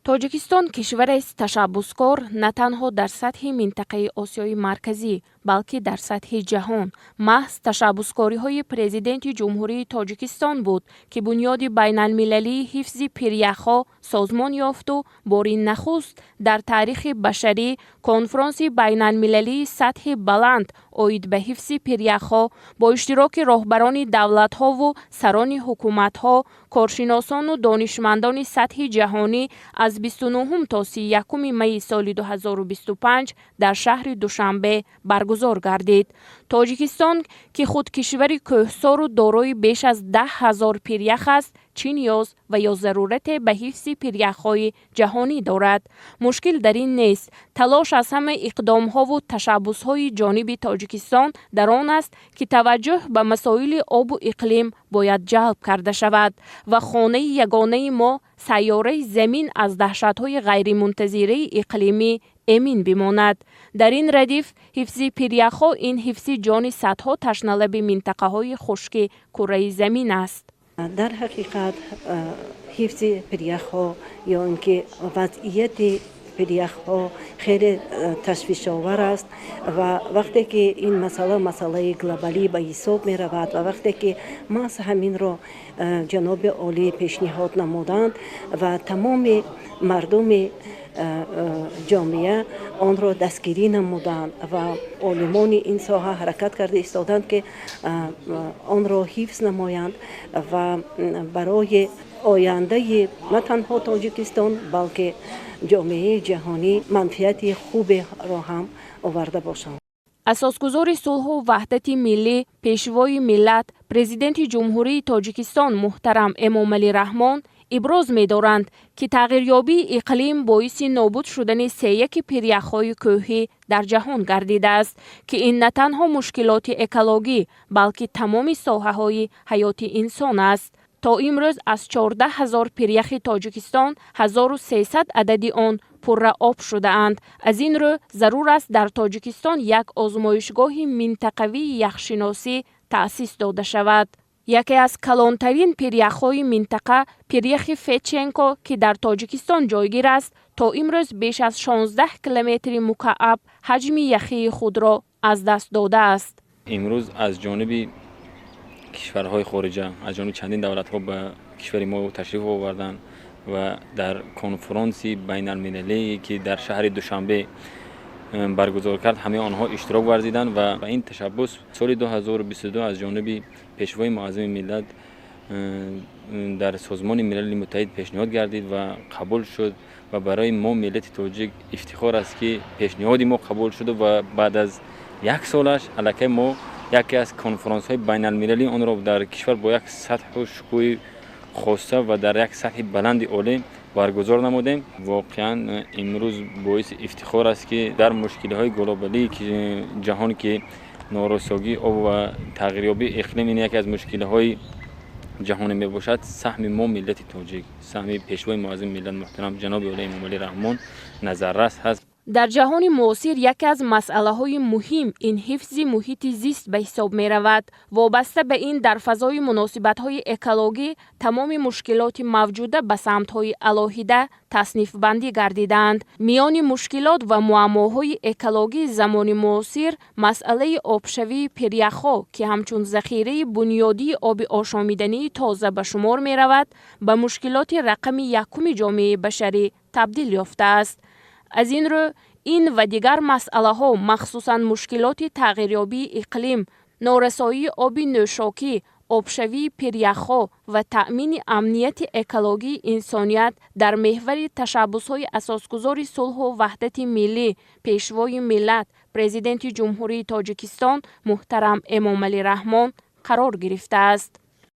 тоҷикистон кишварест ташаббускор на танҳо дар сатҳи минтақаи Осиёи Марказӣ, балки дар сатҳи ҷаҳон. маҳз ташаббускориҳои президенти ҷумҳурии Тоҷикистон буд, ки бунёди байналмилалии ҳифзи пиряхҳо созмон ёфту бори нахуст дар таърихи башарӣ конфронси байналмилалии сатҳи баланд оид ба ҳифзи пиряхҳо бо иштироки роҳбарони давлатҳову сарони ҳукуматҳо, коршиносону донишмандони сатҳи ҷаҳонӣ аз 29 то 31 майи соли 2025 дар шаҳри Душанбе баргузор гардид. Тоҷикистон, ки худ кишвари кӯҳсору дорои беш аз 10,000 пирях аст, чӣ ниёз ва ё зарурате ба ҳифзи пиряхҳои ҷаҳонӣ дорад? Мушкил дар ин нест. Талош аз ҳама иқдомҳову ташаббусҳои ҷониби Тоҷикистон дар он аст, ки таваҷҷӯҳ ба масоили обу иқлим бояд ҷалб карда шавад ва хонаи ягонаи мо, сайёраи Замин, аз даҳшатҳои ғайримунтазираи иқлимӣ эмин бимонад. дар ин радиф, ҳифзи пиряхҳо ин ҳифзи ҷони садҳо ташналаби минтақаҳои хушки кураи Замин аст. дар ҳақиқат ҳифзи пиряхҳо ё ин ки вазъияти пиряхҳо хеле ташвишовар аст ва вақте ки ин масъалаи глобалӣ ба ҳисоб меравад ва вақте ки маҳз ҳаминро ҷаноби олӣ пешниҳод намуданд ва тамоми мардуми ҷомеа онро дастгирӣ намуданд ва олимони ин соҳа ҳаракат карда истоданд, ки онро ҳифз намоянд ва барои ояндаи на танҳо Тоҷикистон, балки ҷомеаи ҷаҳонӣ манфиати хуберо ҳам оварда бошанд. асосгузори сулҳу ваҳдати миллӣ, пешвои миллат, президенти ҷумҳурии Тоҷикистон муҳтарам Эмомалӣ Раҳмон иброз медоранд, ки тағйирёбии иқлим боиси нобуд шудани сеяки пиряхҳои кӯҳӣ дар ҷаҳон гардидааст, ки ин на танҳо мушкилоти экологӣ, балки тамоми соҳаҳои ҳаёти инсон аст. то имрӯз аз 14,000 пиряхи Тоҷикистон 1300 адади он пурра об шудаанд. аз ин рӯ зарур аст дар Тоҷикистон як озмоишгоҳи минтақавии яхшиносӣ таъсис дода шавад. яке аз калонтарин пиряхҳои минтақа, пиряхи Феченко, ки дар Тоҷикистон ҷойгир аст, то имрӯз беш аз 16 километри мукааб ҳаҷми яхии худро аз даст додааст. имрӯз аз ҷониби кишварҳои хориҷа, аз ҷониби чандин давлатҳо ба кишвари мо ташриф оварданд ва дар конфронси байналмилалие, ки дар шаҳри Душанбе баргузор кард, ҳамаи онҳо иштирок варзиданд ва ин ташаббус соли 2022 аз ҷониби пешвои муаззими миллат дар созмони милали муттаҳид пешниҳод гардид ва қабул шуд ва барои мо миллати тоҷик ифтихор аст, ки пешниҳоди мо қабул шуд ва баъд аз як солаш аллакай мо яке аз конферансҳои байналмилалӣ онро дар кишвар бо як сатҳу шукӯҳи хоса ва дар як сатҳи баланди олӣ баргузор намудем. воқеан имрӯз боиси ифтихор аст, ки дар мушкилиҳои глобалии ҷаҳон, ки норасогии об ва тағйирёбии иқлим ин яке аз мушкилиҳои ҷаҳонӣ мебошад, саҳми мо миллати тоҷик, саҳми пешвои муаззими миллат муҳтарам ҷаноби Олӣ Эмомалӣ Раҳмон назаррас ҳаст. дар ҷаҳони муосир яке аз масъалаҳои муҳим ин ҳифзи муҳити зист ба ҳисоб меравад. вобаста ба ин, дар фазои муносибатҳои экологӣ тамоми мушкилоти мавҷуда ба самтҳои алоҳида таснифбандӣ гардидаанд. миёни мушкилот ва муаммоҳои экологии замони муосир масъалаи обшавии пиряхҳо, ки ҳамчун захираи бунёдии оби ошомидании тоза ба шумор меравад, ба мушкилоти рақами якуми ҷомеаи башарӣ табдил ёфтааст. аз ин рӯ ин ва дигар масъалаҳо, махсусан мушкилоти тағйирёбии иқлим, норасоии оби нӯшокӣ, обшавии пиряхҳо ва таъмини амнияти экологии инсоният дар меҳвари ташаббусҳои асосгузори сулҳу ваҳдати миллӣ, пешвои миллат, президенти ҷумҳурии Тоҷикистон муҳтарам Эмомалӣ Раҳмон қарор гирифтааст.